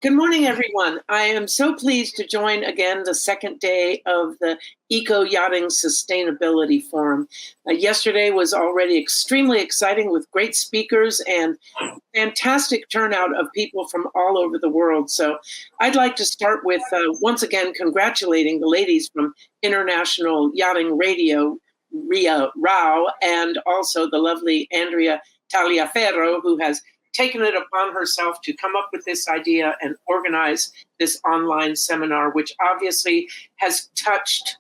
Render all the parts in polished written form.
Good morning, everyone. I am so pleased to join again the second day of the Eco Yachting Sustainability Forum. Yesterday was already extremely exciting with great speakers and fantastic turnout of people from all over the world. So I'd like to start with, once again, congratulating the ladies from International Yachting Radio, Ria Rao, and also the lovely Andrea Tagliaferro, who has taken it upon herself to come up with this idea and organize this online seminar, which obviously has touched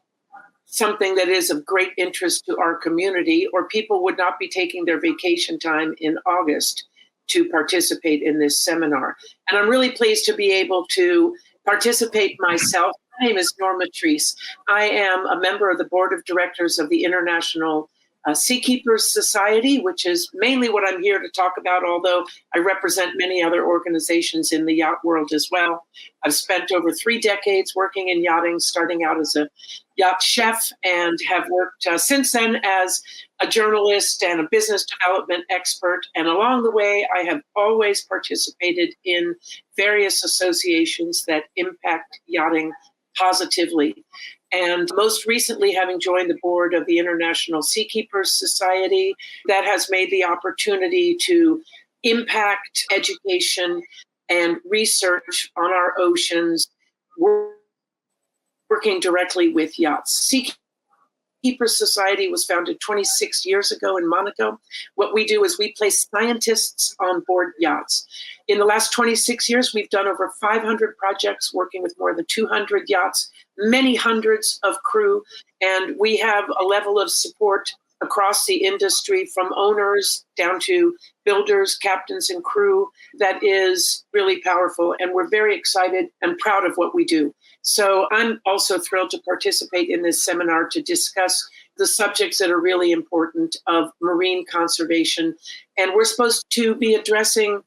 something that is of great interest to our community, or people would not be taking their vacation time in August to participate in this seminar. And I'm really pleased to be able to participate myself. My name is Norma Trease. I am a member of the board of directors of the International Seakeepers Society, which is mainly what I'm here to talk about, although I represent many other organizations in the yacht world as well. I've spent over 3 decades working in yachting, starting out as a yacht chef, and have worked since then as a journalist and a business development expert. And along the way, I have always participated in various associations that impact yachting positively. And most recently, having joined the board of the International Seakeepers Society, that has made the opportunity to impact education and research on our oceans, working directly with yachts. Seakeepers Society was founded 26 years ago in Monaco. What we do is we place scientists on board yachts. In the last 26 years, we've done over 500 projects working with more than 200 yachts, many hundreds of crew, and we have a level of support across the industry from owners down to builders, captains, and crew that is really powerful, and we're very excited and proud of what we do. So I'm also thrilled to participate in this seminar to discuss the subjects that are really important of marine conservation, and we're supposed to be addressing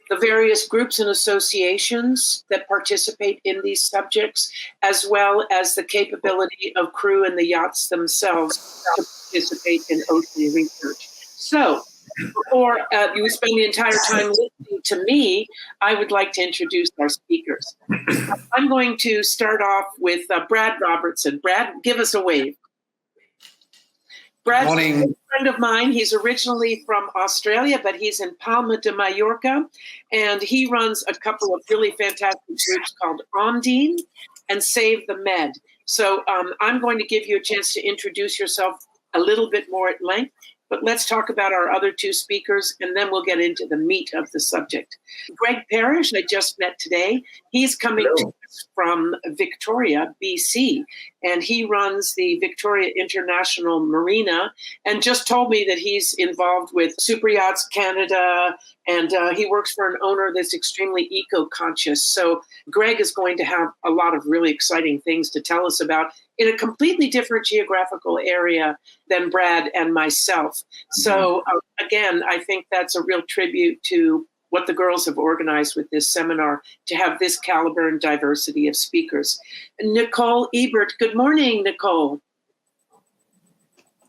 the various groups and associations that participate in these subjects, as well as the capability of crew and the yachts themselves to participate in ocean research. So before you spend the entire time listening to me, I would like to introduce our speakers. I'm going to start off with Brad Robertson. Brad, give us a wave. Brad's a friend of mine. He's originally from Australia, but he's in Palma de Mallorca, and he runs a couple of really fantastic groups called Ondine and Save the Med. So I'm going to give you a chance to introduce yourself a little bit more at length, but let's talk about our other 2 speakers, and then we'll get into the meat of the subject. Greg Parrish, I just met today. He's coming to us from Victoria, BC, and he runs the Victoria International Marina, and just told me that he's involved with Super Yachts Canada, and he works for an owner that's extremely eco-conscious. So Greg is going to have a lot of really exciting things to tell us about in a completely different geographical area than Brad and myself. So again, I think that's a real tribute to what the girls have organized with this seminar, to have this caliber and diversity of speakers. Nicole Ebert, good morning, Nicole.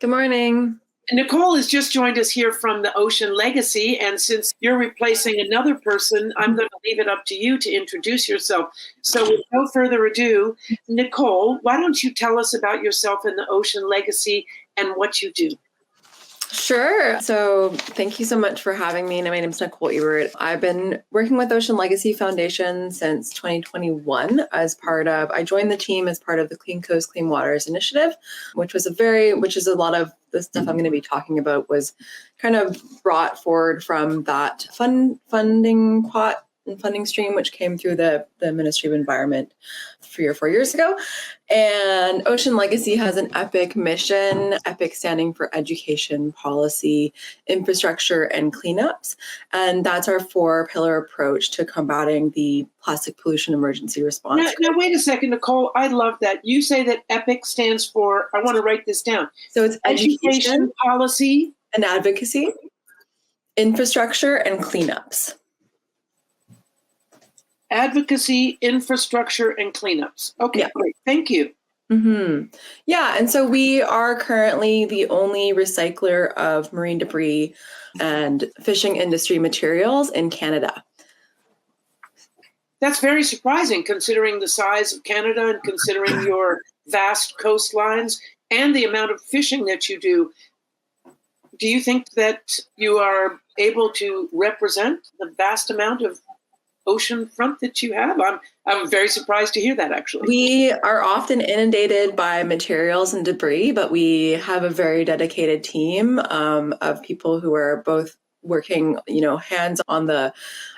Good morning. Nicole has just joined us here from the Ocean Legacy, and since you're replacing another person, I'm going to leave it up to you to introduce yourself. So with no further ado, Nicole, why don't you tell us about yourself and the Ocean Legacy and what you do? Sure. So thank you so much for having me. My name is Nicole Ebert. I've been working with Ocean Legacy Foundation since 2021 I joined the team as part of the Clean Coast, Clean Waters initiative, which is a lot of the stuff I'm going to be talking about was kind of brought forward from that funding pot and funding stream, which came through the Ministry of Environment 3 or 4 years ago. And Ocean Legacy has an EPIC mission, EPIC standing for Education, Policy, Infrastructure, and Cleanups. And that's our 4-pillar approach to combating the plastic pollution emergency response. Now, wait a second, Nicole. I love that. You say that EPIC stands for, I want to write this down. So it's education, policy, and advocacy, infrastructure, and cleanups. Advocacy, infrastructure, and cleanups. Okay, yeah. Great. Thank you. Mm-hmm. Yeah, and so we are currently the only recycler of marine debris and fishing industry materials in Canada. That's very surprising considering the size of Canada and considering your vast coastlines and the amount of fishing that you do. Do you think that you are able to represent the vast amount of ocean front that you have? I'm very surprised to hear that, actually. We are often inundated by materials and debris, but we have a very dedicated team of people who are both working, hands on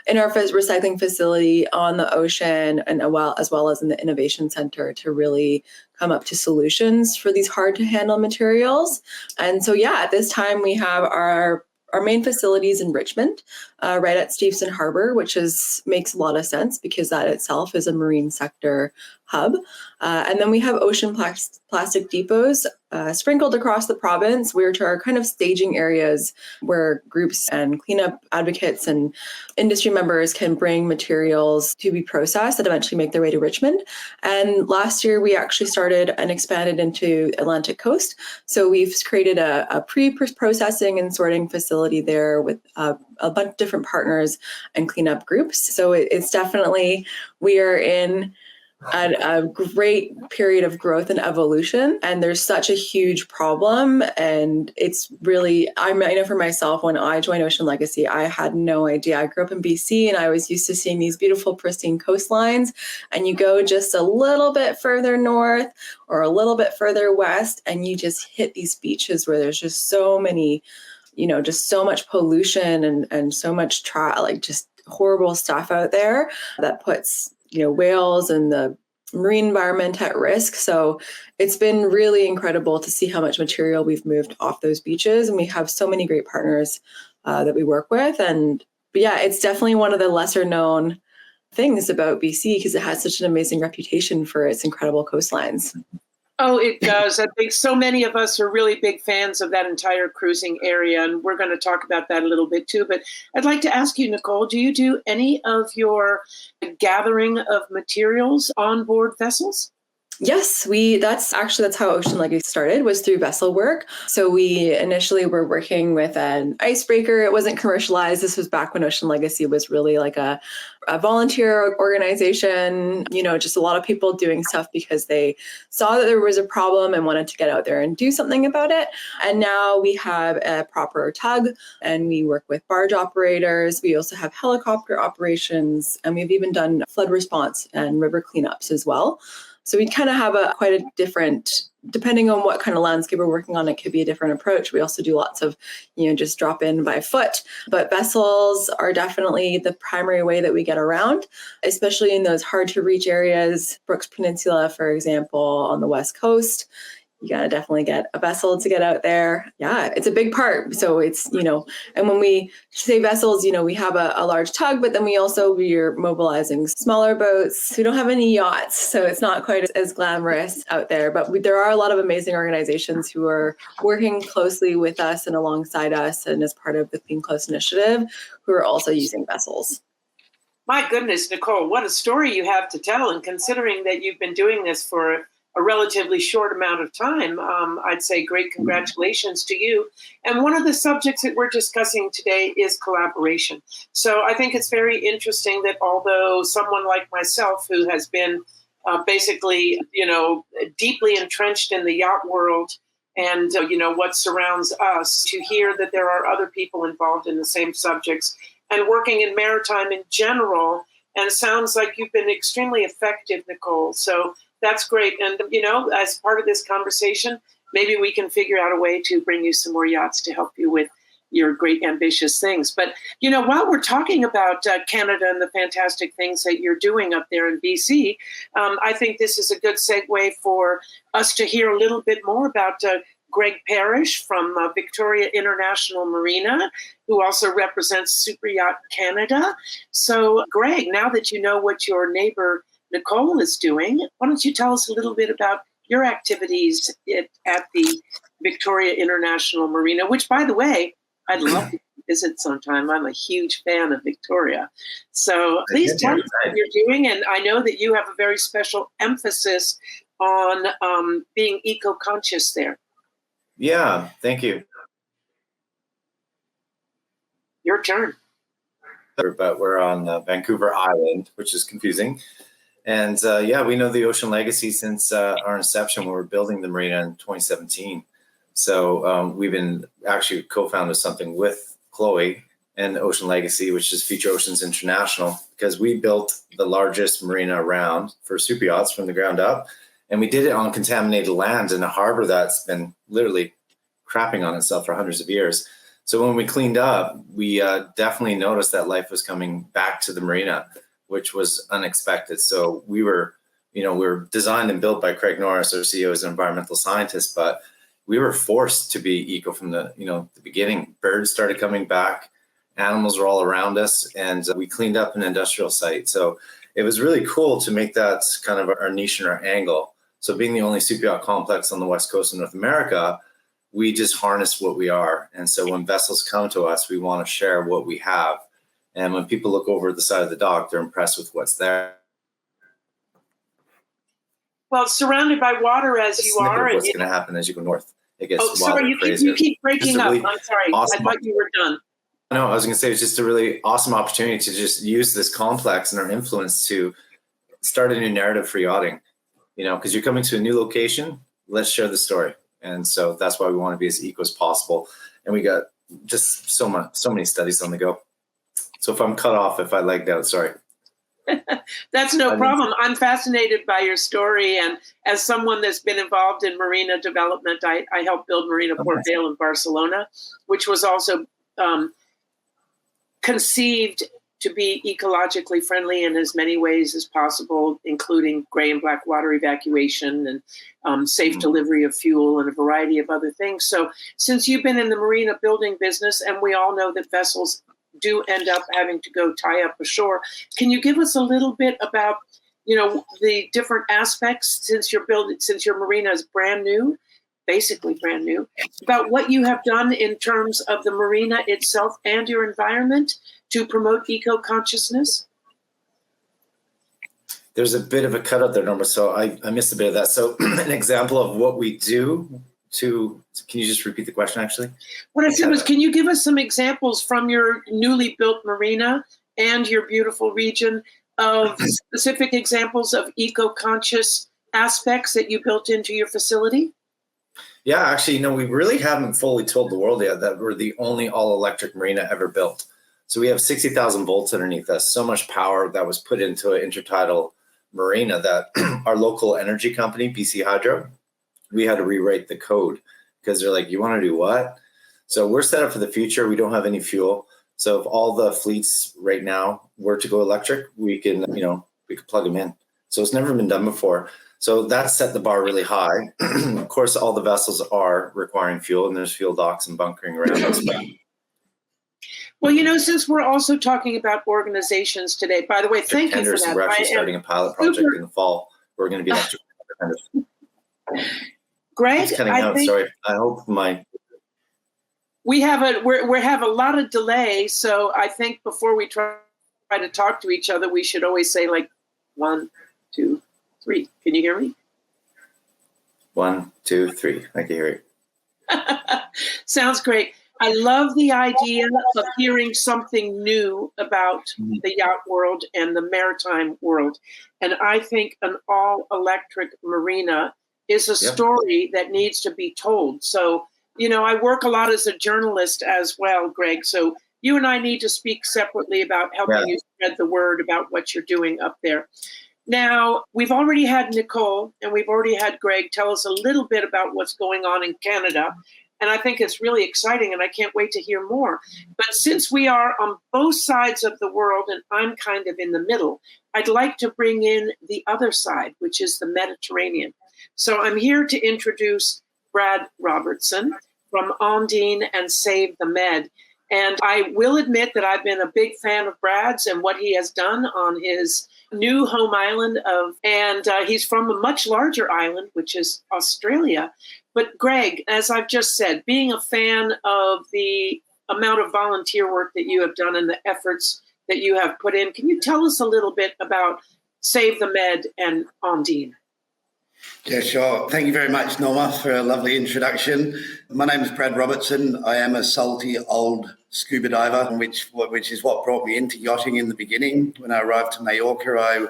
in our recycling facility, on the ocean, and as well as in the innovation center to really come up to solutions for these hard to handle materials. And so, at this time we have our main facilities in Richmond, right at Steveston Harbor, which makes a lot of sense because that itself is a marine sector hub. And then we have ocean plastic depots sprinkled across the province, which are kind of staging areas where groups and cleanup advocates and industry members can bring materials to be processed that eventually make their way to Richmond. And last year, we actually started and expanded into Atlantic Coast. So we've created a pre-processing and sorting facility there with a bunch of different partners and cleanup groups. So it's definitely, we are in a great period of growth and evolution, and there's such a huge problem. And it's really, I know for myself, when I joined Ocean Legacy, I had no idea. I grew up in BC and I was used to seeing these beautiful pristine coastlines, and you go just a little bit further north or a little bit further west and you just hit these beaches where there's just so many, just so much pollution and so much just horrible stuff out there that puts whales and the marine environment at risk. So it's been really incredible to see how much material we've moved off those beaches. And we have so many great partners that we work with. But it's definitely one of the lesser known things about BC because it has such an amazing reputation for its incredible coastlines. Oh, it does. I think so many of us are really big fans of that entire cruising area, and we're going to talk about that a little bit too. But I'd like to ask you, Nicole, do you do any of your gathering of materials on board vessels? Yes, that's how Ocean Legacy started, was through vessel work. So we initially were working with an icebreaker. It wasn't commercialized. This was back when Ocean Legacy was really like a volunteer organization, just a lot of people doing stuff because they saw that there was a problem and wanted to get out there and do something about it. And now we have a proper tug and we work with barge operators. We also have helicopter operations, and we've even done flood response and river cleanups as well. So we kind of have quite a different, depending on what kind of landscape we're working on, it could be a different approach. We also do lots of, just drop in by foot. But vessels are definitely the primary way that we get around, especially in those hard to reach areas. Brooks Peninsula, for example, on the West Coast. You got to definitely get a vessel to get out there. Yeah, it's a big part. So it's, and when we say vessels, we have a large tug, but then we are mobilizing smaller boats. We don't have any yachts, so it's not quite as glamorous out there. But there are a lot of amazing organizations who are working closely with us and alongside us and as part of the Clean Coast Initiative who are also using vessels. My goodness, Nicole, what a story you have to tell. And considering that you've been doing this for a relatively short amount of time, I'd say great congratulations to you. And one of the subjects that we're discussing today is collaboration. So I think it's very interesting that although someone like myself who has been basically, deeply entrenched in the yacht world and, what surrounds us, to hear that there are other people involved in the same subjects and working in maritime in general. And it sounds like you've been extremely effective, Nicole. So that's great. And, as part of this conversation, maybe we can figure out a way to bring you some more yachts to help you with your great ambitious things. But, while we're talking about Canada and the fantastic things that you're doing up there in BC, I think this is a good segue for us to hear a little bit more about Greg Parrish from Victoria International Marina, who also represents Super Yacht Canada. So, Greg, now that you know what your neighbor Nicole is doing, why don't you tell us a little bit about your activities at the Victoria International Marina, which, by the way, I'd love to visit sometime. I'm a huge fan of Victoria. So please tell us what you're doing. And I know that you have a very special emphasis on being eco-conscious there. Yeah, thank you. Your turn. but we're on Vancouver Island, which is confusing. And we know the ocean legacy since our inception when we were building the marina in 2017. So we've been actually co-founded something with Chloe and Ocean Legacy, which is Future Oceans International, because we built the largest marina around for super yachts from the ground up. And we did it on contaminated land in a harbor that's been literally crapping on itself for hundreds of years. So when we cleaned up, we definitely noticed that life was coming back to the marina, which was unexpected. So we were designed and built by Craig Norris, our CEO, as an environmental scientist, but we were forced to be eco from the beginning. Birds started coming back, animals were all around us, and we cleaned up an industrial site. So it was really cool to make that kind of our niche and our angle. So being the only super yacht complex on the West Coast of North America, we just harness what we are. And so when vessels come to us, we want to share what we have. And when people look over the side of the dock, they're impressed with what's there. Well, surrounded by water as you are. What's going to happen as you go north? It gets sorry, you keep breaking up. I'm sorry. Awesome. I thought you were done. No, I was going to say it's just a really awesome opportunity to just use this complex and our influence to start a new narrative for yachting. Because you're coming to a new location, let's share the story. And so that's why we want to be as eco as possible. And we got just so many studies on the go. So if I'm cut off, if I lagged out, sorry. That's no problem. I'm fascinated by your story. And as someone that's been involved in marina development, I helped build Marina Port Vale in Barcelona, which was also conceived to be ecologically friendly in as many ways as possible, including gray and black water evacuation and safe delivery of fuel and a variety of other things. So since you've been in the marina building business, and we all know that vessels do end up having to go tie up ashore, can you give us a little bit about, the different aspects since your marina is brand new, basically brand new, about what you have done in terms of the marina itself and your environment to promote eco-consciousness? There's a bit of a cutout there, Norma, so I missed a bit of that. So an example of what we do can you just repeat the question, actually? What I said was, can you give us some examples from your newly built marina and your beautiful region of specific examples of eco-conscious aspects that you built into your facility? Yeah, actually, we really haven't fully told the world yet that we're the only all-electric marina ever built. So we have 60,000 volts underneath us, so much power that was put into an intertidal marina that our local energy company, BC Hydro, we had to rewrite the code because they're like, you want to do what? So we're set up for the future. We don't have any fuel. So if all the fleets right now were to go electric, we can plug them in. So it's never been done before. So that set the bar really high. Of course, all the vessels are requiring fuel, and there's fuel docks and bunkering around us. Well, since we're also talking about organizations today, by the way, thank you for that. We're actually starting a pilot project in the fall. We're going to be electric. Greg, it's cutting out. Sorry. I hope we have a lot of delay, so I think before we try to talk to each other, we should always say 1, 2, 3. Can you hear me? 1, 2, 3. I can hear you. Sounds great. I love the idea of hearing something new about the yacht world and the maritime world. And I think an all-electric marina is a story that needs to be told. So, I work a lot as a journalist as well, Greg. So you and I need to speak separately about helping you spread the word about what you're doing up there. Now, we've already had Nicole and we've already had Greg tell us a little bit about what's going on in Canada. And I think it's really exciting and I can't wait to hear more. But since we are on both sides of the world and I'm kind of in the middle, I'd like to bring in the other side, which is the Mediterranean. So I'm here to introduce Brad Robertson from Ondine and Save the Med. And I will admit that I've been a big fan of Brad's and what he has done on his new home island and he's from a much larger island, which is Australia. But Greg, as I've just said, being a fan of the amount of volunteer work that you have done and the efforts that you have put in, can you tell us a little bit about Save the Med and Ondine? Yeah, sure. Thank you very much, Norma, for a lovely introduction. My name is Brad Robertson. I am a salty old scuba diver, which is what brought me into yachting in the beginning. When I arrived to Majorca, I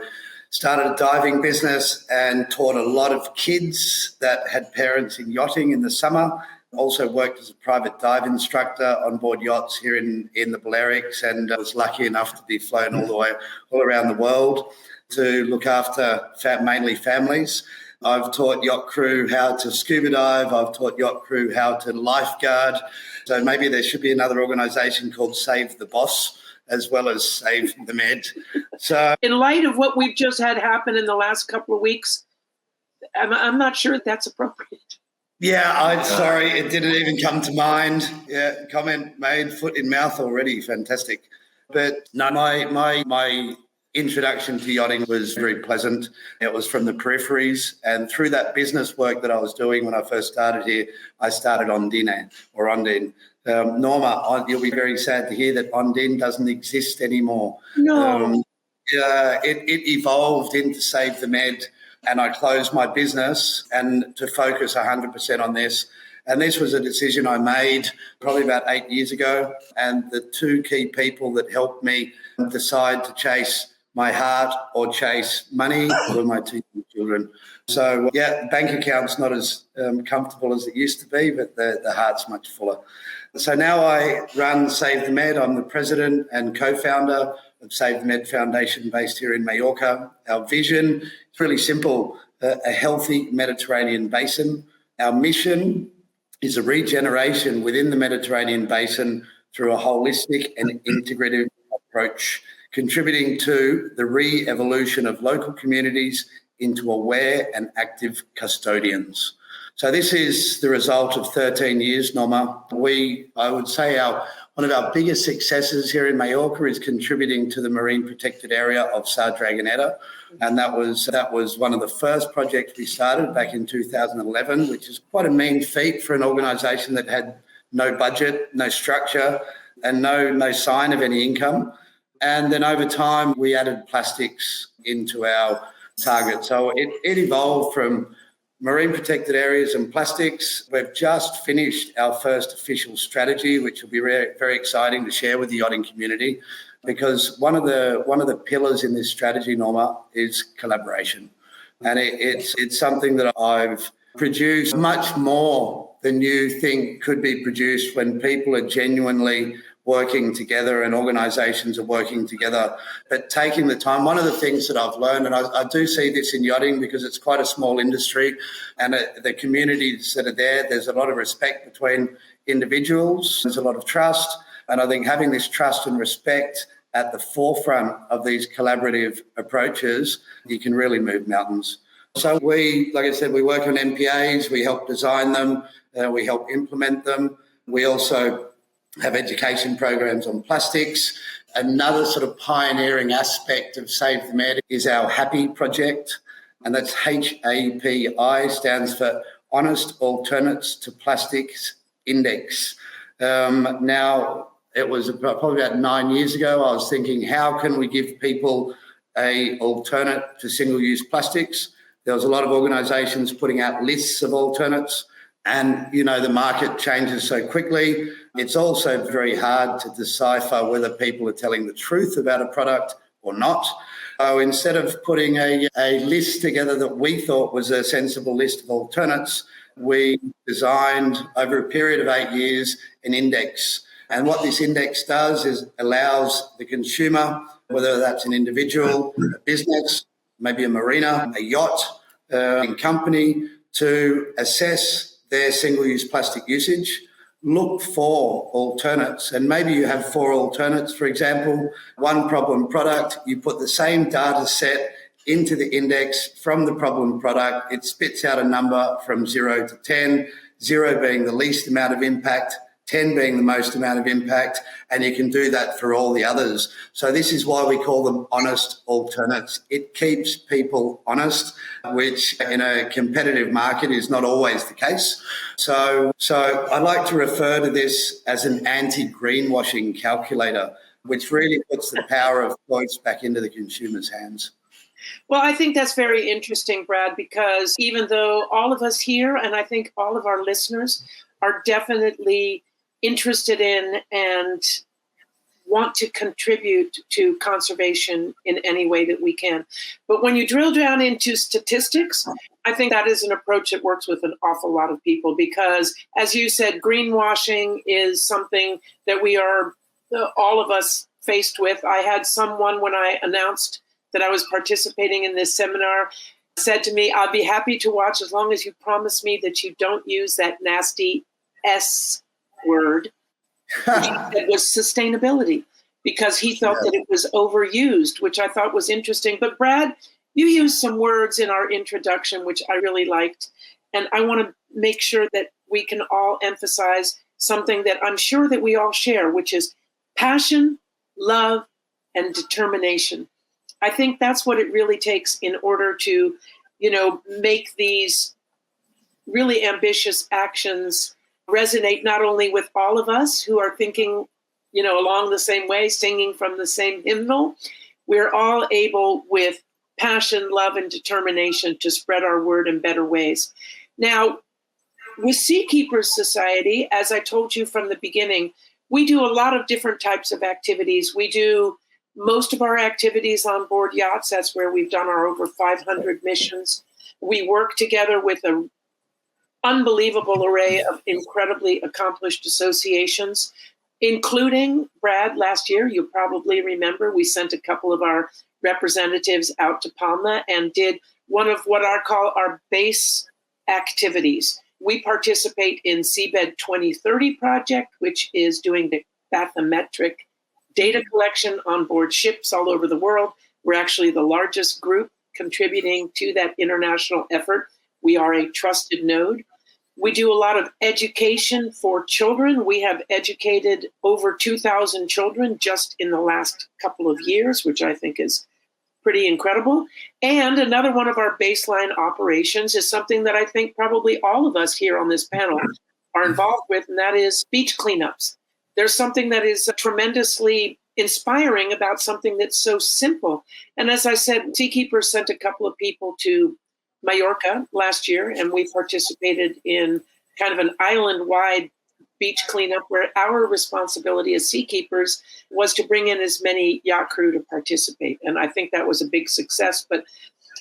started a diving business and taught a lot of kids that had parents in yachting in the summer. Also worked as a private dive instructor on board yachts here in the Balearics, and I was lucky enough to be flown all around the world to look after mainly families. I've taught yacht crew how to scuba dive. I've taught yacht crew how to lifeguard. So maybe there should be another organisation called Save the Boss as well as Save the Med. So, in light of what we've just had happen in the last couple of weeks, I'm not sure that's appropriate. Yeah, I'm sorry, it didn't even come to mind. Yeah, comment made, foot in mouth already. Fantastic. But no, my introduction to yachting was very pleasant. It was from the peripheries, and through that business work that I was doing when I first started here, I started Ondine. Norma, you'll be very sad to hear that Ondine doesn't exist anymore. No. It evolved into Save the Med, and I closed my business and to focus 100% on this. And this was a decision I made probably about 8 years ago. And the two key people that helped me decide to chase my heart or chase money were my two children. So, yeah, bank account's not as comfortable as it used to be, but the heart's much fuller. So now I run Save the Med. I'm the president and co-founder of Save the Med Foundation based here in Majorca. Our vision is really simple, a healthy Mediterranean basin. Our mission is a regeneration within the Mediterranean basin through a holistic and integrative approach, contributing to the re-evolution of local communities into aware and active custodians. So this is the result of 13 years, Norma. I would say one of our biggest successes here in Majorca is contributing to the marine protected area of Sa Dragoneta. And that was one of the first projects we started back in 2011, which is quite a mean feat for an organisation that had no budget, no structure, and no sign of any income. And then over time, we added plastics into our target. So it evolved from marine protected areas and plastics. We've just finished our first official strategy, which will be very exciting to share with the yachting community, because one of the pillars in this strategy, Norma, is collaboration. And it's something that I've produced much more than you think could be produced when people are genuinely working together and organisations are working together, but taking the time. One of the things that I've learned, and I do see this in yachting because it's quite a small industry, and the communities that are there, there's a lot of respect between individuals, there's a lot of trust, and I think having this trust and respect at the forefront of these collaborative approaches, you can really move mountains. So like I said, we work on MPAs, we help design them, we help implement them. We also have education programs on plastics. Another sort of pioneering aspect of Save the Med is our HAPPY project, and that's HAPI, stands for Honest Alternates to Plastics Index. Now, it was probably about 9 years ago, I was thinking, how can we give people an alternate to single-use plastics? There was a lot of organisations putting out lists of alternates, and, the market changes so quickly. It's also very hard to decipher whether people are telling the truth about a product or not. So instead of putting a list together that we thought was a sensible list of alternates, we designed, over a period of 8 years, an index. And what this index does is allows the consumer, whether that's an individual, a business, maybe a marina, a yacht, a company, to assess their single-use plastic usage, look for alternates. And maybe you have 4 alternates, for example, one problem product, you put the same data set into the index from the problem product, it spits out a number from 0 to 10, 0 being the least amount of impact, 10 being the most amount of impact, and you can do that for all the others. So this is why we call them honest alternates. It keeps people honest, which in a competitive market is not always the case. So I like to refer to this as an anti-greenwashing calculator, which really puts the power of choice back into the consumer's hands. Well, I think that's very interesting, Brad, because even though all of us here, and I think all of our listeners, are definitely interested in and want to contribute to conservation in any way that we can. But when you drill down into statistics, I think that is an approach that works with an awful lot of people because, as you said, greenwashing is something that we are, all of us, faced with. I had someone, when I announced that I was participating in this seminar, said to me, "I'll be happy to watch as long as you promise me that you don't use that nasty S word," which he said was sustainability, because he felt that it was overused, which I thought was interesting. But Brad, you used some words in our introduction, which I really liked. And I want to make sure that we can all emphasize something that I'm sure that we all share, which is passion, love, and determination. I think that's what it really takes in order to, make these really ambitious actions resonate not only with all of us who are thinking, along the same way, singing from the same hymnal. We're all able, with passion, love, and determination, to spread our word in better ways. Now, with Seakeepers Society, as I told you from the beginning, we do a lot of different types of activities. We do most of our activities on board yachts. That's where we've done our over 500 missions. We work together with an unbelievable array of incredibly accomplished associations, including, Brad, last year, you probably remember, we sent a couple of our representatives out to Palma and did one of what I call our base activities. We participate in Seabed 2030 project, which is doing the bathymetric data collection on board ships all over the world. We're actually the largest group contributing to that international effort. We are a trusted node. We do a lot of education for children. We have educated over 2,000 children just in the last couple of years, which I think is pretty incredible. And another one of our baseline operations is something that I think probably all of us here on this panel are involved with, and that is beach cleanups. There's something that is tremendously inspiring about something that's so simple. And as I said, Seakeepers sent a couple of people to Mallorca last year, and we participated in kind of an island-wide beach cleanup where our responsibility as seakeepers was to bring in as many yacht crew to participate. And I think that was a big success. But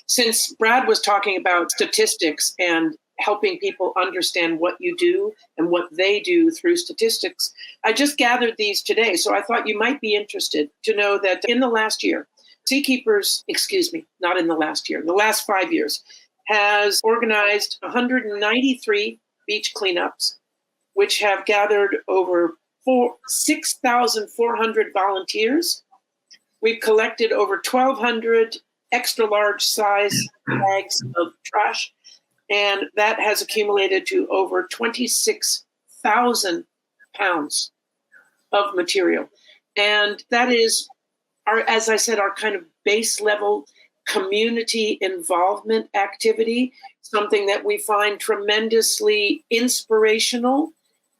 since Brad was talking about statistics and helping people understand what you do and what they do through statistics, I just gathered these today. So I thought you might be interested to know that in the last year, not in the last year, the last 5 years, has organized 193 beach cleanups, which have gathered over 6,400 volunteers. We've collected over 1,200 extra large size bags of trash, and that has accumulated to over 26,000 pounds of material. And that is, as I said, our kind of base level community involvement activity, something that we find tremendously inspirational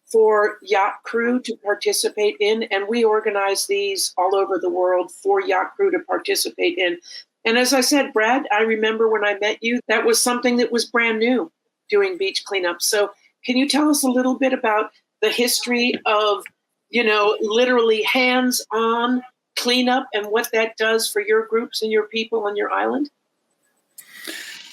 for yacht crew to participate in. And we organize these all over the world for yacht crew to participate in. And as I said, Brad, I remember when I met you, that was something that was brand new, doing beach cleanups. So can you tell us a little bit about the history of, literally hands-on cleanup and what that does for your groups and your people on your island?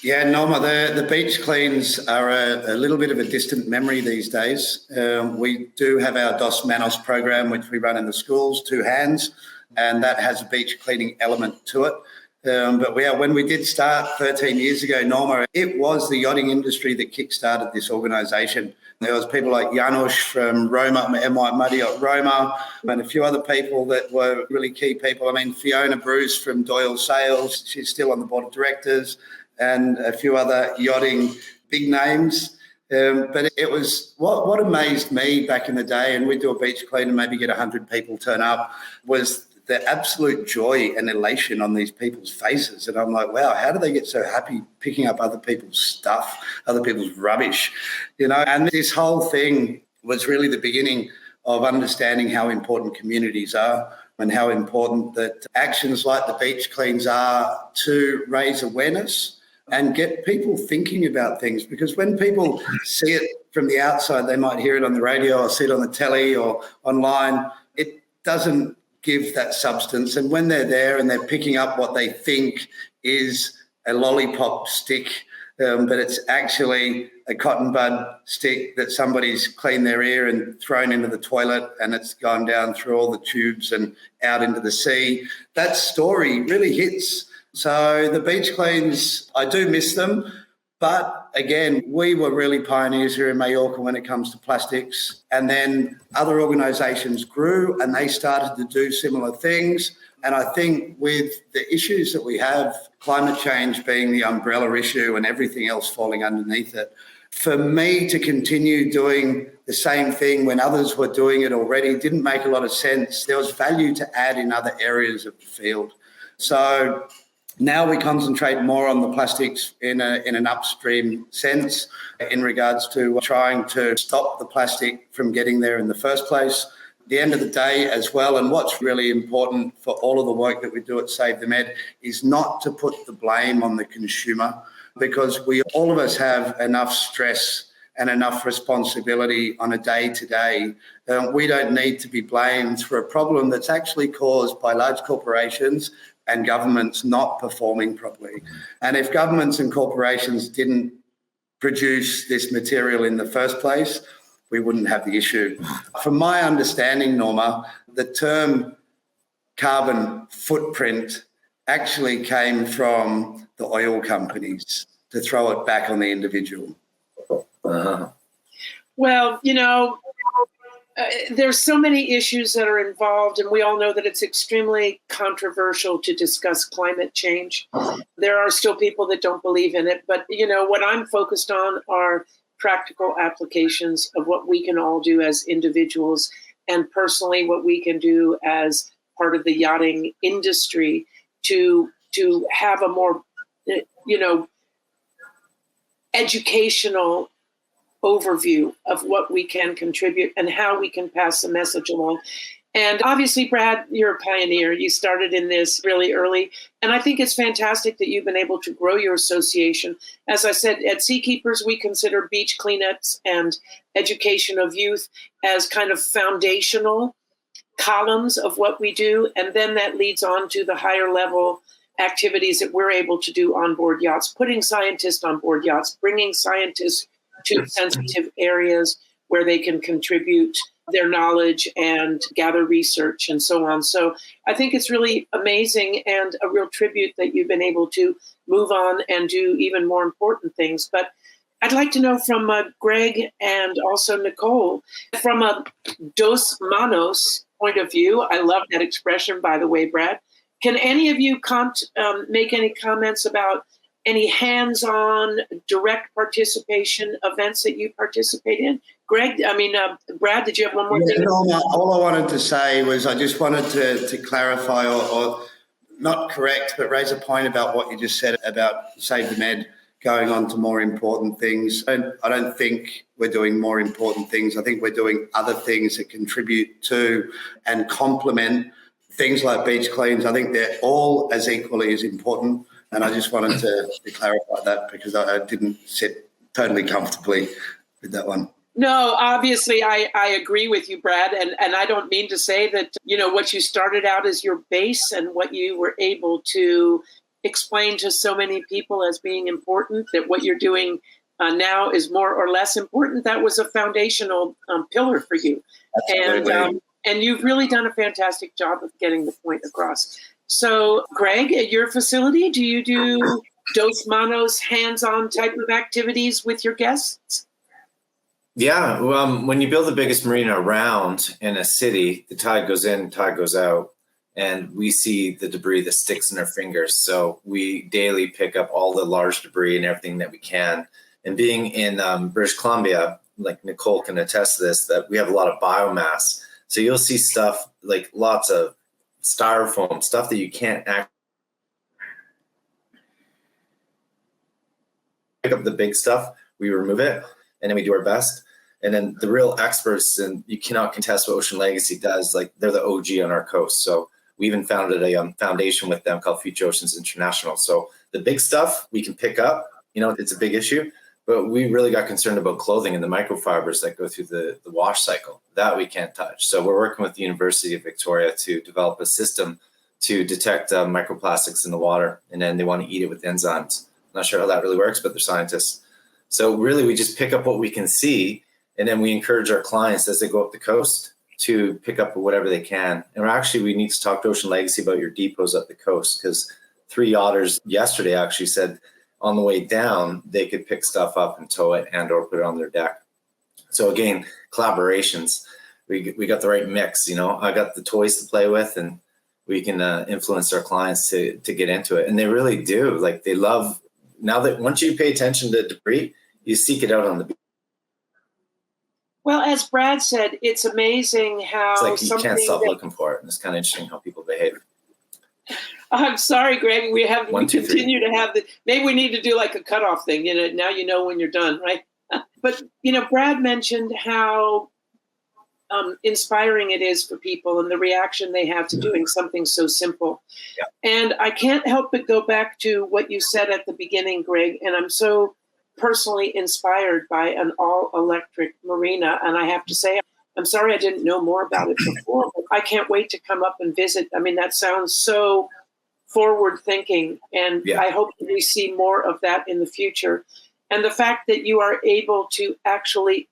Yeah, Norma, the beach cleans are a little bit of a distant memory these days. We do have our Dos Manos program, which we run in the schools, 2 hands, and that has a beach cleaning element to it. But when we did start 13 years ago, Norma, it was the yachting industry that kick-started this organisation. There was people like Janusz from Roma, Marriott Roma, and a few other people that were really key people. I mean, Fiona Bruce from Doyle Sales, she's still on the board of directors, and a few other yachting big names. But it was what amazed me back in the day, and we'd do a beach clean and maybe get 100 people turn up, was the absolute joy and elation on these people's faces. And I'm like, wow, how do they get so happy picking up other people's stuff, other people's rubbish? And this whole thing was really the beginning of understanding how important communities are. and how important that actions like the beach cleans are to raise awareness and get people thinking about things. Because when people see it from the outside, they might hear it on the radio or see it on the telly or online. It doesn't give that substance. And when they're there and they're picking up what they think is a lollipop stick, but it's actually a cotton bud stick that somebody's cleaned their ear and thrown into the toilet, and it's gone down through all the tubes and out into the sea, that story really hits. So the beach cleans, I do miss them. But again, we were really pioneers here in Mallorca when it comes to plastics. And then other organisations grew and they started to do similar things. And I think with the issues that we have, climate change being the umbrella issue and everything else falling underneath it, for me to continue doing the same thing when others were doing it already didn't make a lot of sense. There was value to add in other areas of the field. So now we concentrate more on the plastics in an upstream sense in regards to trying to stop the plastic from getting there in the first place. At the end of the day as well, and what's really important for all of the work that we do at Save the Med is not to put the blame on the consumer, because all of us have enough stress and enough responsibility on a day-to-day. We don't need to be blamed for a problem that's actually caused by large corporations and governments not performing properly. And if governments and corporations didn't produce this material in the first place, we wouldn't have the issue. From my understanding, Norma, the term carbon footprint actually came from the oil companies to throw it back on the individual. Well, there's so many issues that are involved, and we all know that it's extremely controversial to discuss climate change. There are still people that don't believe in it, but what I'm focused on are practical applications of what we can all do as individuals, and personally what we can do as part of the yachting industry to have a more educational overview of what we can contribute and how we can pass the message along. And obviously, Brad, you're a pioneer. You started in this really early. And I think it's fantastic that you've been able to grow your association. As I said, at Seakeepers, we consider beach cleanups and education of youth as kind of foundational columns of what we do. And then that leads on to the higher level activities that we're able to do on board yachts, putting scientists on board yachts, bringing scientists to sensitive areas where they can contribute their knowledge and gather research and so on. So I think it's really amazing and a real tribute that you've been able to move on and do even more important things. But I'd like to know from Greg and also Nicole, from a dos manos point of view, I love that expression, by the way, Brad. Can any of you make any comments about any hands-on direct participation events that you participate in? Brad, did you have one more thing? All I wanted to say was I just wanted to clarify or not correct, but raise a point about what you just said about Save the Med going on to more important things. And I don't think we're doing more important things. I think we're doing other things that contribute to and complement things like beach cleans. I think they're all as equally as important. And I just wanted to clarify that because I didn't sit totally comfortably with that one. No, obviously, I agree with you, Brad. And I don't mean to say that, what you started out as your base and what you were able to explain to so many people as being important, that what you're doing now is more or less important. That was a foundational pillar for you. Absolutely. And you've really done a fantastic job of getting the point across. So, Greg, at your facility, do you do dos manos, hands-on type of activities with your guests? Yeah, when you build the biggest marina around in a city, the tide goes in, tide goes out, and we see the debris that sticks in our fingers. So we daily pick up all the large debris and everything that we can. And being in British Columbia, like Nicole can attest to this, that we have a lot of biomass. So you'll see stuff like lots of styrofoam, stuff that you can't actually pick up the big stuff. We remove it, and then we do our best. And then the real experts, and you cannot contest what Ocean Legacy does, like they're the OG on our coast. So we even founded a foundation with them called Future Oceans International. So the big stuff we can pick up, it's a big issue, but we really got concerned about clothing and the microfibers that go through the wash cycle. That we can't touch. So we're working with the University of Victoria to develop a system to detect microplastics in the water, and then they want to eat it with enzymes. Not sure how that really works, but they're scientists. So really, we just pick up what we can see, and then we encourage our clients as they go up the coast to pick up whatever they can. And we need to talk to Ocean Legacy about your depots up the coast, because 3 yachters yesterday actually said on the way down, they could pick stuff up and tow it and or put it on their deck. So again, collaborations, we got the right mix, I got the toys to play with, and we can influence our clients to get into it. And they really do. Like, they love, now that once you pay attention to debris, you seek it out on the beach. Well, as Brad said, it's amazing how it's like you can't stop looking for it. And it's kind of interesting how people behave. I'm sorry, Greg. We continue 3. to have maybe we need to do like a cutoff thing. Now you know when you're done, right? But Brad mentioned how inspiring it is for people and the reaction they have to doing something so simple. Yeah. And I can't help but go back to what you said at the beginning, Greg. And I'm so personally inspired by an all-electric marina. And I have to say, I'm sorry I didn't know more about it before, but I can't wait to come up and visit. I mean, that sounds so forward-thinking, and I hope that we see more of that in the future. And the fact that you are able to actually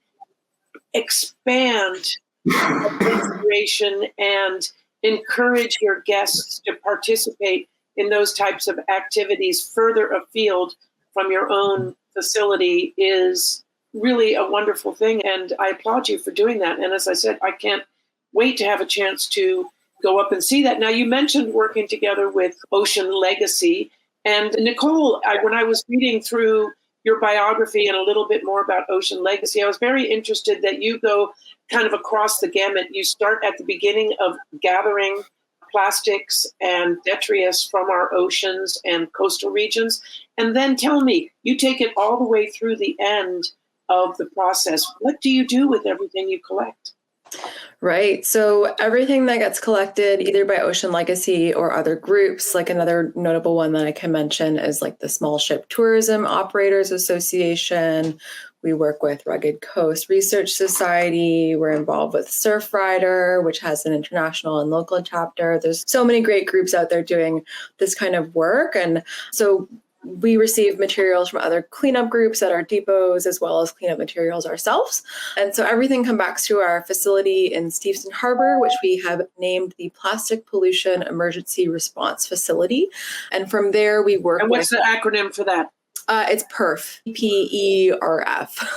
expand inspiration and encourage your guests to participate in those types of activities further afield from your own facility is really a wonderful thing. And I applaud you for doing that. And as I said, I can't wait to have a chance to go up and see that. Now, you mentioned working together with Ocean Legacy. And Nicole, when I was reading through your biography and a little bit more about Ocean Legacy, I was very interested that you go kind of across the gamut. You start at the beginning of gathering plastics and detritus from our oceans and coastal regions. And then tell me, you take it all the way through the end of the process. What do you do with everything you collect? Right. So everything that gets collected either by Ocean Legacy or other groups, like another notable one that I can mention is like the Small Ship Tourism Operators Association. We work with Rugged Coast Research Society. We're involved with Surf Rider, which has an international and local chapter. There's so many great groups out there doing this kind of work. And so we receive materials from other cleanup groups at our depots, as well as cleanup materials ourselves. And so everything comes back to our facility in Steveston Harbor, which we have named the Plastic Pollution Emergency Response Facility. And from there, we work. And what's the acronym for that? It's PERF, PERF.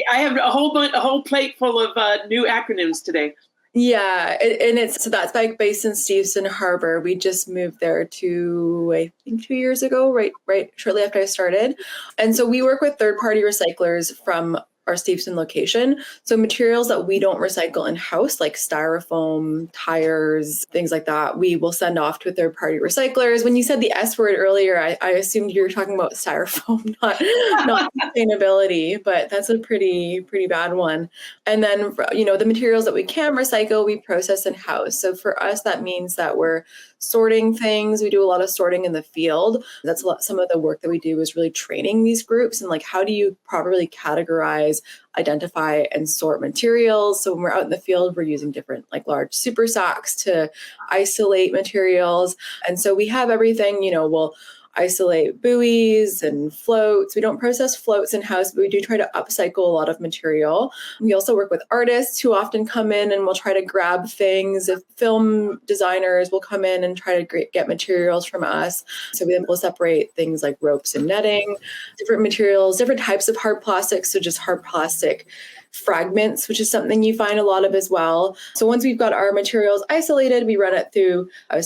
I have a whole plate full of new acronyms today. Yeah, and so that's based in Steveston Harbor. We just moved there I think 2 years ago, right shortly after I started. And so we work with third-party recyclers from our Steveston location. So materials that we don't recycle in-house, like styrofoam, tires, things like that, we will send off to third-party recyclers. When you said the S word earlier, I assumed you were talking about styrofoam, not sustainability, but that's a pretty bad one. And then, the materials that we can recycle, we process in-house. So for us, that means that we're sorting things. We do a lot of sorting in the field. That's some of the work that we do is really training these groups and like, how do you properly categorize, identify, and sort materials? So when we're out in the field, we're using different like large super sacks to isolate materials. And so we have everything, we'll isolate buoys and floats. We don't process floats in-house, but we do try to upcycle a lot of material. We also work with artists who often come in and will try to grab things. If film designers will come in and try to get materials from us. So we'll separate things like ropes and netting, different materials, different types of hard plastics. So just hard plastic fragments, which is something you find a lot of as well. So once we've got our materials isolated, we run it through a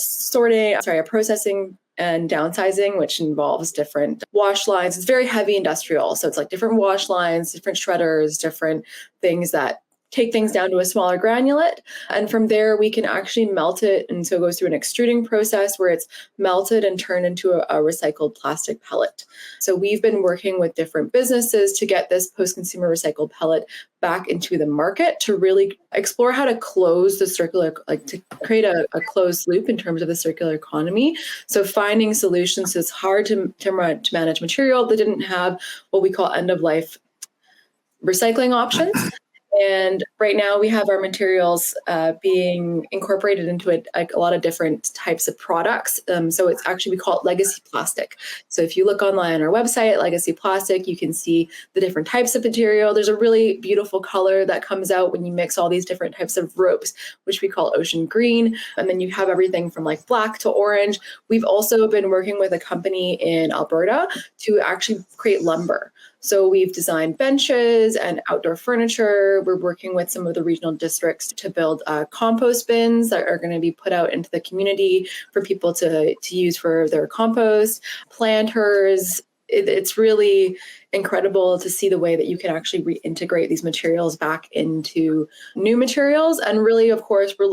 processing and downsizing, which involves different wash lines. It's very heavy industrial. So it's like different wash lines, different shredders, different things that take things down to a smaller granulate. And from there, we can actually melt it. And so it goes through an extruding process where it's melted and turned into a recycled plastic pellet. So we've been working with different businesses to get this post-consumer recycled pellet back into the market to really explore how to close the circular, like to create a closed loop in terms of the circular economy. So finding solutions. It's hard to manage material that didn't have what we call end-of-life recycling options. And right now we have our materials being incorporated into a lot of different types of products. So it's actually, we call it legacy plastic. So if you look online on our website, Legacy Plastic, you can see the different types of material. There's a really beautiful color that comes out when you mix all these different types of ropes, which we call ocean green. And then you have everything from like black to orange. We've also been working with a company in Alberta to actually create lumber. So we've designed benches and outdoor furniture. We're working with some of the regional districts to build compost bins that are going to be put out into the community for people to use for their compost, planters. It's really incredible to see the way that you can actually reintegrate these materials back into new materials. And really, of course, when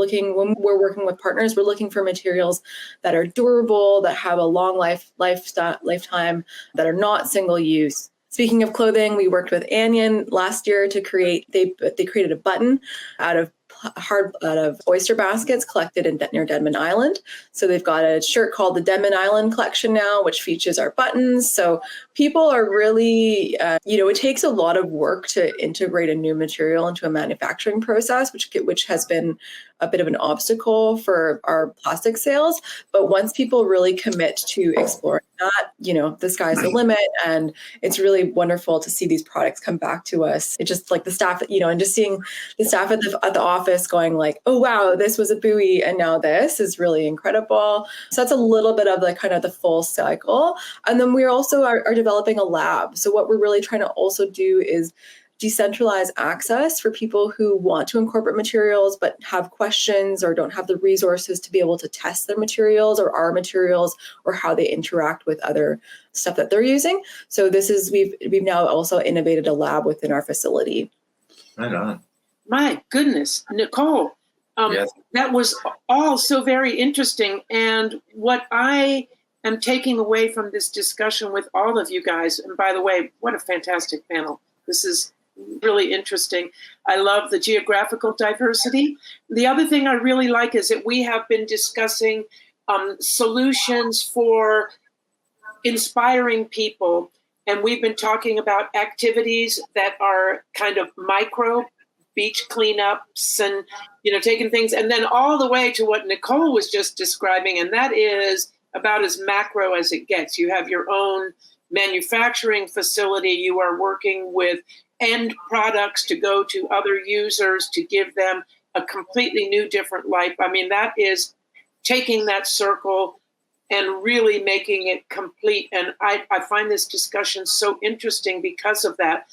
we're working with partners, we're looking for materials that are durable, that have a long lifetime, that are not single use. Speaking of clothing, we worked with Anion last year to create, they created a button out of oyster baskets collected near Denman Island. So they've got a shirt called the Denman Island collection now, which features our buttons. So people are really, it takes a lot of work to integrate a new material into a manufacturing process, which has been a bit of an obstacle for our plastic sales. But once people really commit to exploring that, the sky's the limit. And it's really wonderful to see these products come back to us. It's just like the staff, and just seeing the staff at the office going like, oh, wow, this was a buoy. And now this is really incredible. So that's a little bit of like kind of the full cycle. And then we also are developing a lab. So what we're really trying to also do is decentralize access for people who want to incorporate materials but have questions or don't have the resources to be able to test their materials or our materials or how they interact with other stuff that they're using. So we've now also innovated a lab within our facility. Right on. My goodness, Nicole, Yes. That was all so very interesting. And what I am taking away from this discussion with all of you guys, and by the way, what a fantastic panel. This is really interesting. I love the geographical diversity. The other thing I really like is that we have been discussing solutions for inspiring people. And we've been talking about activities that are kind of micro, beach cleanups and, taking things, and then all the way to what Nicole was just describing. And that is about as macro as it gets. You have your own manufacturing facility. You are working with end products to go to other users to give them a completely new, different life. I mean, that is taking that circle and really making it complete. And I find this discussion so interesting because of that.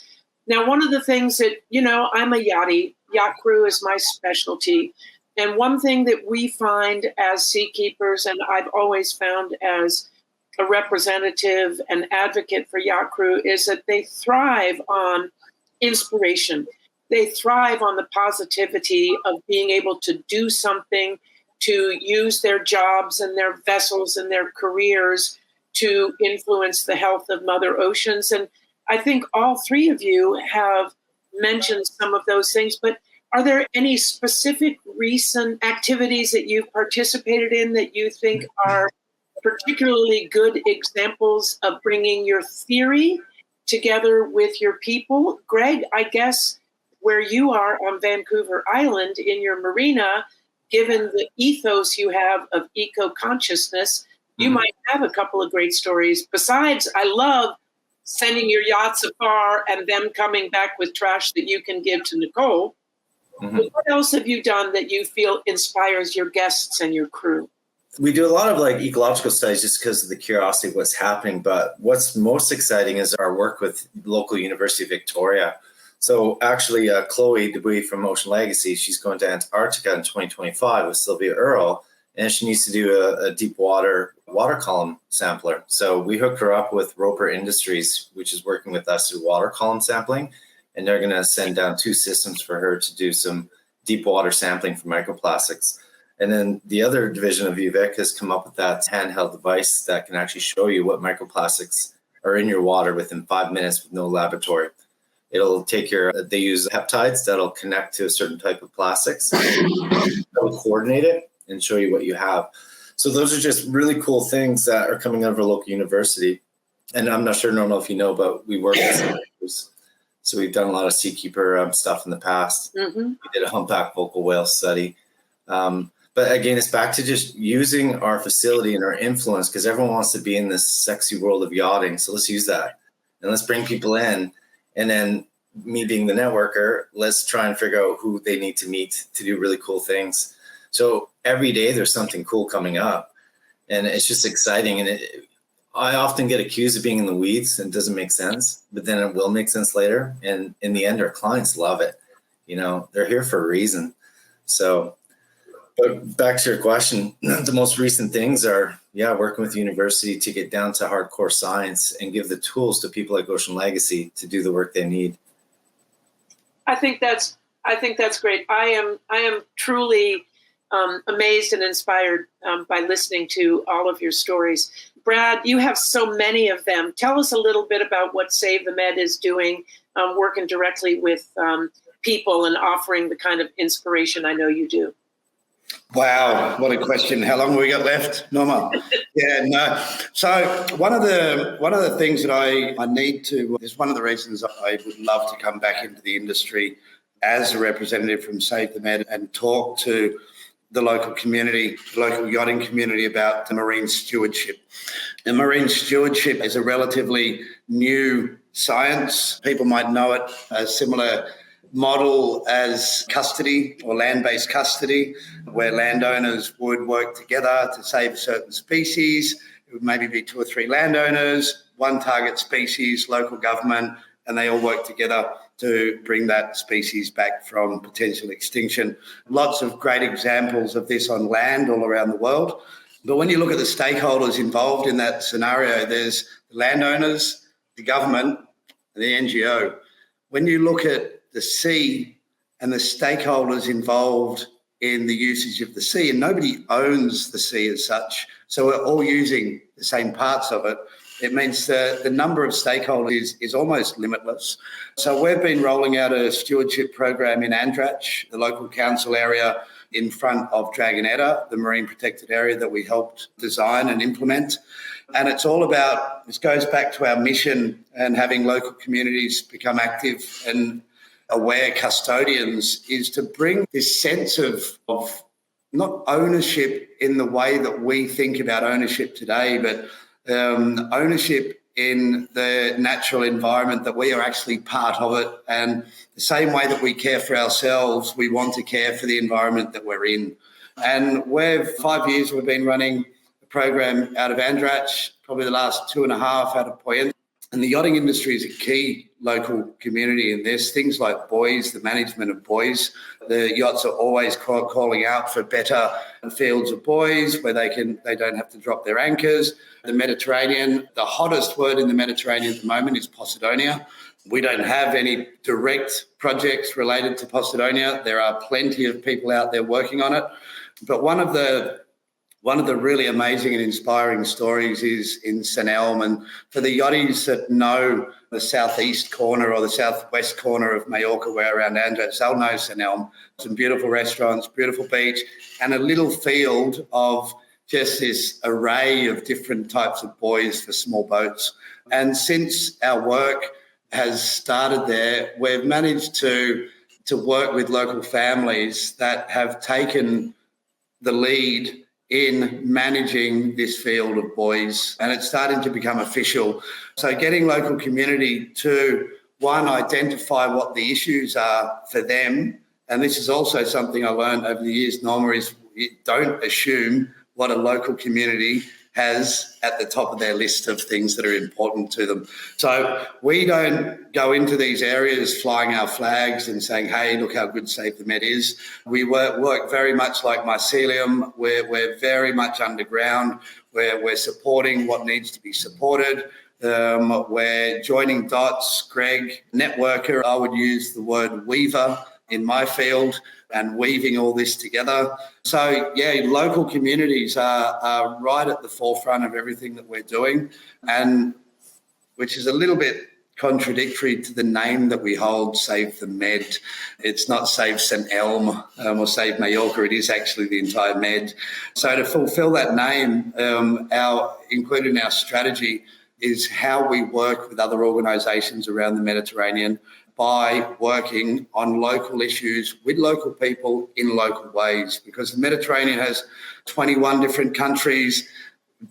Now, one of the things that, I'm a yachty. Yacht crew is my specialty. And one thing that we find as seakeepers, and I've always found as a representative and advocate for yacht crew, is that they thrive on inspiration. They thrive on the positivity of being able to do something, to use their jobs and their vessels and their careers to influence the health of Mother Oceans. And I think all three of you have mentioned some of those things, but are there any specific recent activities that you've participated in that you think are particularly good examples of bringing your theory together with your people? Greg, I guess where you are on Vancouver Island in your marina, given the ethos you have of eco-consciousness, you might have a couple of great stories. Besides, I love sending your yachts afar and them coming back with trash that you can give to Nicole. But what else have you done that you feel inspires your guests and your crew? We do a lot of ecological studies just because of the curiosity of what's happening. But what's most exciting is our work with local University of Victoria. So actually, Chloe Dubuis from Ocean Legacy, she's going to Antarctica in 2025 with Sylvia Earle, and she needs to do a deep water column sampler. So we hooked her up with Roper Industries, which is working with us through water column sampling. and they're going to send down 2 systems for her to do some deep water sampling for microplastics. And then the other division of UVic has come up with that handheld device that can actually show you what microplastics are in your water within 5 minutes with no laboratory. It'll take they use peptides that'll connect to a certain type of plastics. It'll coordinate it and show you what you have. So those are just really cool things that are coming out of our local university. And I'm not sure, Norma, if you know, but we work with seakeepers. So we've done a lot of seakeeper stuff in the past. Mm-hmm. We did a humpback vocal whale study. But again, it's back to just using our facility and our influence, because everyone wants to be in this sexy world of yachting. So let's use that and let's bring people in. And then me being the networker, let's try and figure out who they need to meet to do really cool things. So every day there's something cool coming up, and it's just exciting. And I often get accused of being in the weeds and it doesn't make sense, but then it will make sense later. And in the end, our clients love it. You know, they're here for a reason. So, but back to your question, the most recent things are, working with the university to get down to hardcore science and give the tools to people like Ocean Legacy to do the work they need. I think that's great. I am truly amazed and inspired by listening to all of your stories. Brad, you have so many of them. Tell us a little bit about what Save the Med is doing, working directly with people and offering the kind of inspiration I know you do. Wow, what a question. How long have we got left, Norma? So one of the things that I need to, is one of the reasons I would love to come back into the industry as a representative from Save the Med and talk to the local community, the local yachting community, about the marine stewardship. And marine stewardship is a relatively new science. People might know it as similar model as custody or land-based custody, where landowners would work together to save a certain species. It would maybe be 2 or 3 landowners, one target species, local government, and they all work together to bring that species back from potential extinction. Lots of great examples of this on land all around the world. But when you look at the stakeholders involved in that scenario, there's the landowners, the government, and the NGO. When you look at the sea and the stakeholders involved in the usage of the sea, and nobody owns the sea as such, so we're all using the same parts of it, it means the number of stakeholders is almost limitless. So we've been rolling out a stewardship program in Andratch, the local council area in front of Dragonetta, the marine protected area that we helped design and implement. And it's all about, this goes back to our mission and having local communities become active and aware custodians, is to bring this sense of not ownership in the way that we think about ownership today, but ownership in the natural environment, that we are actually part of it. And the same way that we care for ourselves, we want to care for the environment that we're in. And 5 years we've been running a program out of Andratch, probably the last 2.5 out of Poynt. And the yachting industry is a key local community, and there's things like buoys, the management of buoys. The yachts are always calling out for better fields of buoys where they don't have to drop their anchors. The Mediterranean, the hottest word in the Mediterranean at the moment is Posidonia. We don't have any direct projects related to Posidonia. There are plenty of people out there working on it. But one of the really amazing and inspiring stories is in St Elm. And for the yachties that know the southeast corner or the southwest corner of Majorca, where around Andratx, they'll know St Elm. Some beautiful restaurants, beautiful beach, and a little field of just this array of different types of buoys for small boats. And since our work has started there, we've managed to work with local families that have taken the lead in managing this field of buoys, and it's starting to become official. So getting local community to, one, identify what the issues are for them, and this is also something I learned over the years, Norma, is you don't assume what a local community has at the top of their list of things that are important to them. So we don't go into these areas flying our flags and saying, hey, look how good Save the Med is. We work very much like mycelium. We're very much underground. We're supporting what needs to be supported. We're joining dots. Greg, networker, I would use the word weaver in my field, and weaving all this together. So, yeah, local communities are right at the forefront of everything that we're doing, and which is a little bit contradictory to the name that we hold, Save the Med. It's not Save St Elm or Save Majorca, it is actually the entire Med. So to fulfil that name, included in our strategy is how we work with other organisations around the Mediterranean by working on local issues with local people in local ways, because the Mediterranean has 21 different countries,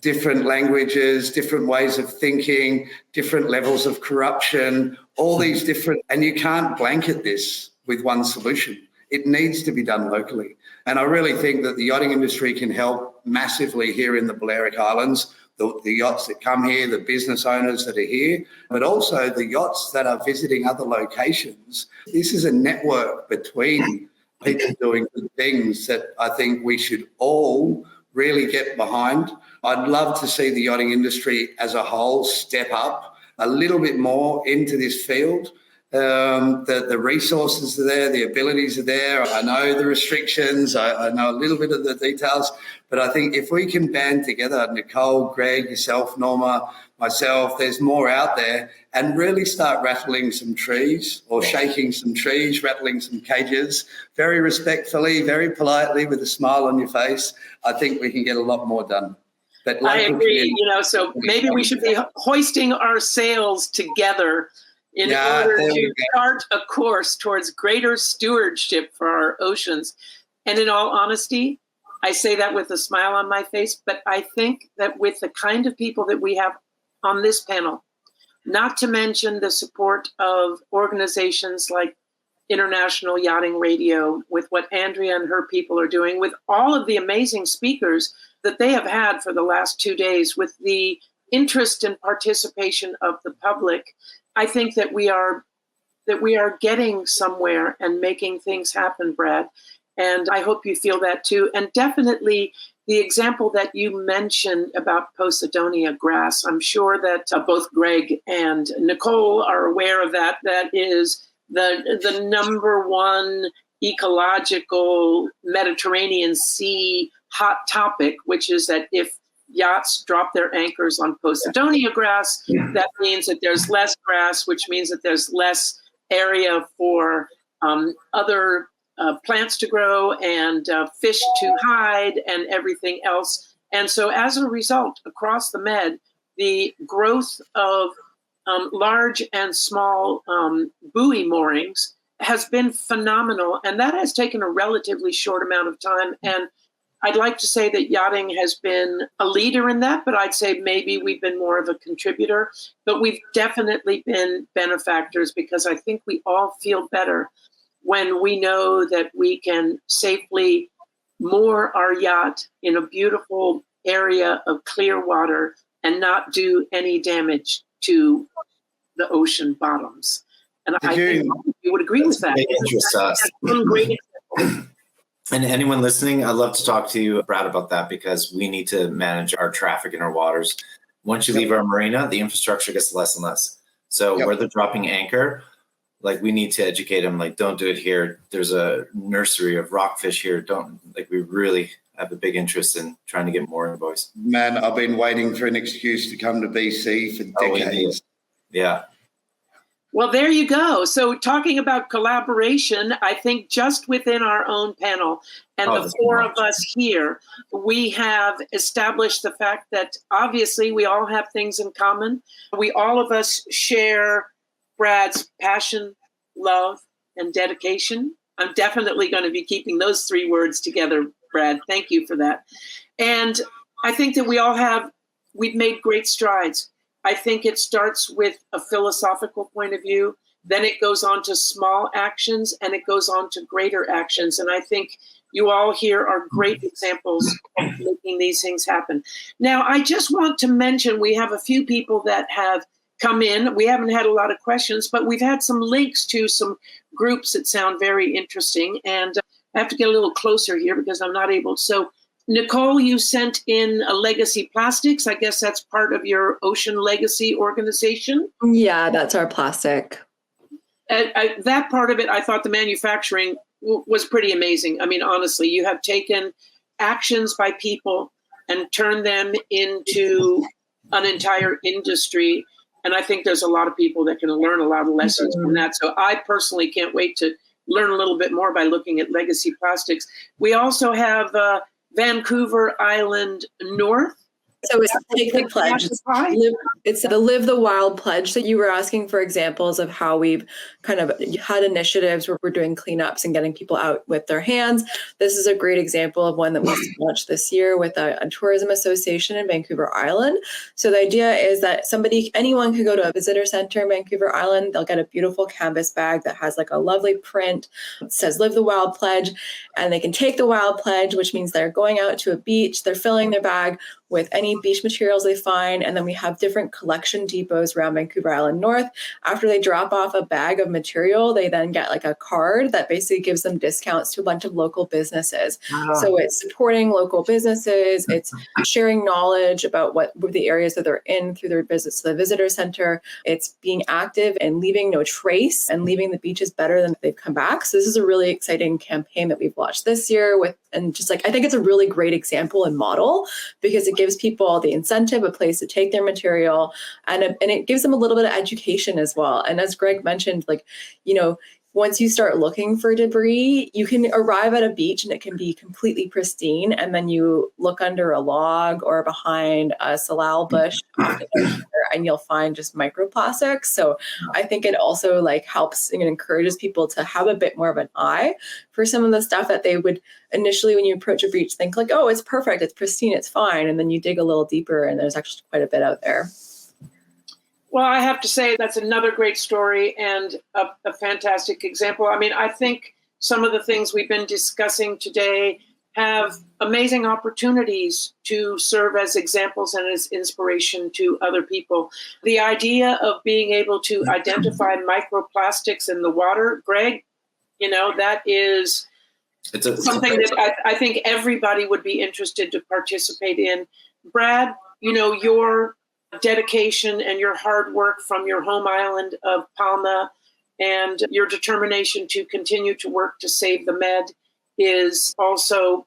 different languages, different ways of thinking, different levels of corruption, all these different, and you can't blanket this with one solution. It needs to be done locally. And I really think that the yachting industry can help massively here in the Balearic Islands, the yachts that come here, the business owners that are here, but also the yachts that are visiting other locations. This is a network between people doing good things that I think we should all really get behind. I'd love to see the yachting industry as a whole step up a little bit more into this field. The resources are there, the abilities are there. I know the restrictions, I know a little bit of the details, but I think if we can band together, Nicole, Greg, yourself, Norma, myself, there's more out there, and really start rattling some trees or shaking some trees, rattling some cages, very respectfully, very politely, with a smile on your face, I think we can get a lot more done. But I agree, so maybe we should be hoisting our sails together in order to chart a course towards greater stewardship for our oceans. And in all honesty, I say that with a smile on my face, but I think that with the kind of people that we have on this panel, not to mention the support of organizations like International Yachting Radio, with what Andrea and her people are doing, with all of the amazing speakers that they have had for the last 2 days, with the interest and participation of the public, I think that we are getting somewhere and making things happen, Brad. And I hope you feel that too. And definitely the example that you mentioned about Posidonia grass, I'm sure that both Greg and Nicole are aware of that. That is the number one ecological Mediterranean Sea hot topic, which is that if yachts drop their anchors on Posidonia grass, that means that there's less grass, which means that there's less area for other plants to grow and fish to hide and everything else. And so as a result, across the Med, the growth of large and small buoy moorings has been phenomenal. And that has taken a relatively short amount of time. And I'd like to say that yachting has been a leader in that, but I'd say maybe we've been more of a contributor. But we've definitely been benefactors, because I think we all feel better when we know that we can safely moor our yacht in a beautiful area of clear water and not do any damage to the ocean bottoms. And I think you would agree with that. That's one great example. And anyone listening, I'd love to talk to you, Brad, about that, because we need to manage our traffic in our waters. Once you leave our marina, the infrastructure gets less and less. So where they're dropping anchor, like, we need to educate them, like, don't do it here. There's a nursery of rockfish here. We really have a big interest in trying to get more boys. Man, I've been waiting for an excuse to come to BC for decades. Yeah. Well, there you go. So talking about collaboration, I think just within our own panel and the four of us here, we have established the fact that obviously we all have things in common. All of us share Brad's passion, love, and dedication. I'm definitely going to be keeping those three words together, Brad. Thank you for that. And I think that we've made great strides. I think it starts with a philosophical point of view, then it goes on to small actions, and it goes on to greater actions. And I think you all here are great examples of making these things happen. Now, I just want to mention we have a few people that have come in. We haven't had a lot of questions, but we've had some links to some groups that sound very interesting. And I have to get a little closer here because I'm not able. So Nicole, you sent in a Legacy Plastics. I guess that's part of your Ocean Legacy organization. Yeah, that's our plastic. That part of it, I thought the manufacturing was pretty amazing. I mean, honestly, you have taken actions by people and turned them into an entire industry. And I think there's a lot of people that can learn a lot of lessons from that. So I personally can't wait to learn a little bit more by looking at Legacy Plastics. We also have Vancouver Island North. So it's Take the Pledge. It's the Live the Wild pledge. So you were asking for examples of how we've kind of had initiatives where we're doing cleanups and getting people out with their hands. This is a great example of one that we launched this year with a tourism association in Vancouver Island. So the idea is that anyone could go to a visitor center in Vancouver Island. They'll get a beautiful canvas bag that has like a lovely print. It says Live the Wild pledge, and they can take the Wild pledge, which means they're going out to a beach. They're filling their bag with any beach materials they find. And then we have different collection depots around Vancouver Island North. After they drop off a bag of material, they then get like a card that basically gives them discounts to a bunch of local businesses. Wow. So it's supporting local businesses. It's sharing knowledge about what the areas that they're in through their visits to the visitor center. It's being active and leaving no trace and leaving the beaches better than they've come back. So this is a really exciting campaign that we've launched this year and just like, I think it's a really great example and model because it gives people the incentive, a place to take their material, and it gives them a little bit of education as well. And as Greg mentioned, like, once you start looking for debris, you can arrive at a beach and it can be completely pristine. And then you look under a log or behind a salal bush and you'll find just microplastics. So I think it also like helps and encourages people to have a bit more of an eye for some of the stuff that they would initially, when you approach a beach, think like, oh, it's perfect, it's pristine, it's fine. And then you dig a little deeper and there's actually quite a bit out there. Well, I have to say that's another great story and a fantastic example. I mean, I think some of the things we've been discussing today have amazing opportunities to serve as examples and as inspiration to other people. The idea of being able to identify microplastics in the water, Greg, that is something that I think everybody would be interested to participate in. Brad, your dedication and your hard work from your home island of Palma and your determination to continue to work to save the Med is also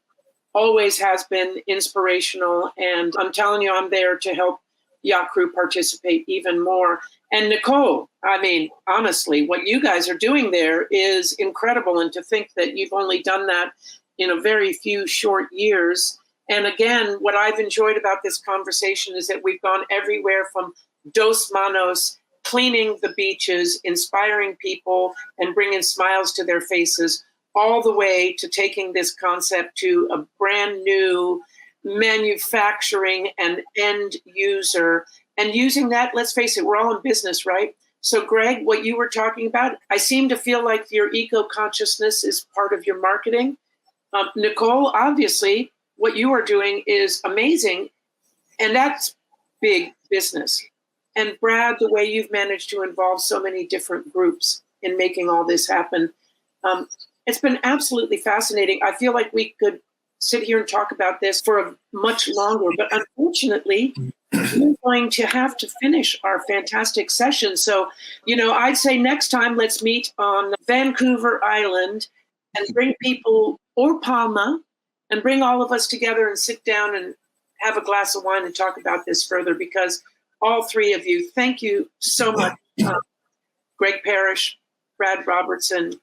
always has been inspirational. And I'm telling you, I'm there to help Yacht Crew participate even more. And Nicole, I mean, honestly, what you guys are doing there is incredible. And to think that you've only done that in a very few short years. And again, what I've enjoyed about this conversation is that we've gone everywhere from Dos Manos, cleaning the beaches, inspiring people, and bringing smiles to their faces, all the way to taking this concept to a brand new manufacturing and end user. And using that, let's face it, we're all in business, right? So Greg, what you were talking about, I seem to feel like your eco-consciousness is part of your marketing. Nicole, obviously, what you are doing is amazing, and that's big business. And Brad, the way you've managed to involve so many different groups in making all this happen, it's been absolutely fascinating. I feel like we could sit here and talk about this for much longer, but unfortunately, we're going to have to finish our fantastic session. So, I'd say next time, let's meet on Vancouver Island and bring people, or Palma, and bring all of us together and sit down and have a glass of wine and talk about this further, because all three of you, thank you so much. Greg Parrish, Brad Robertson,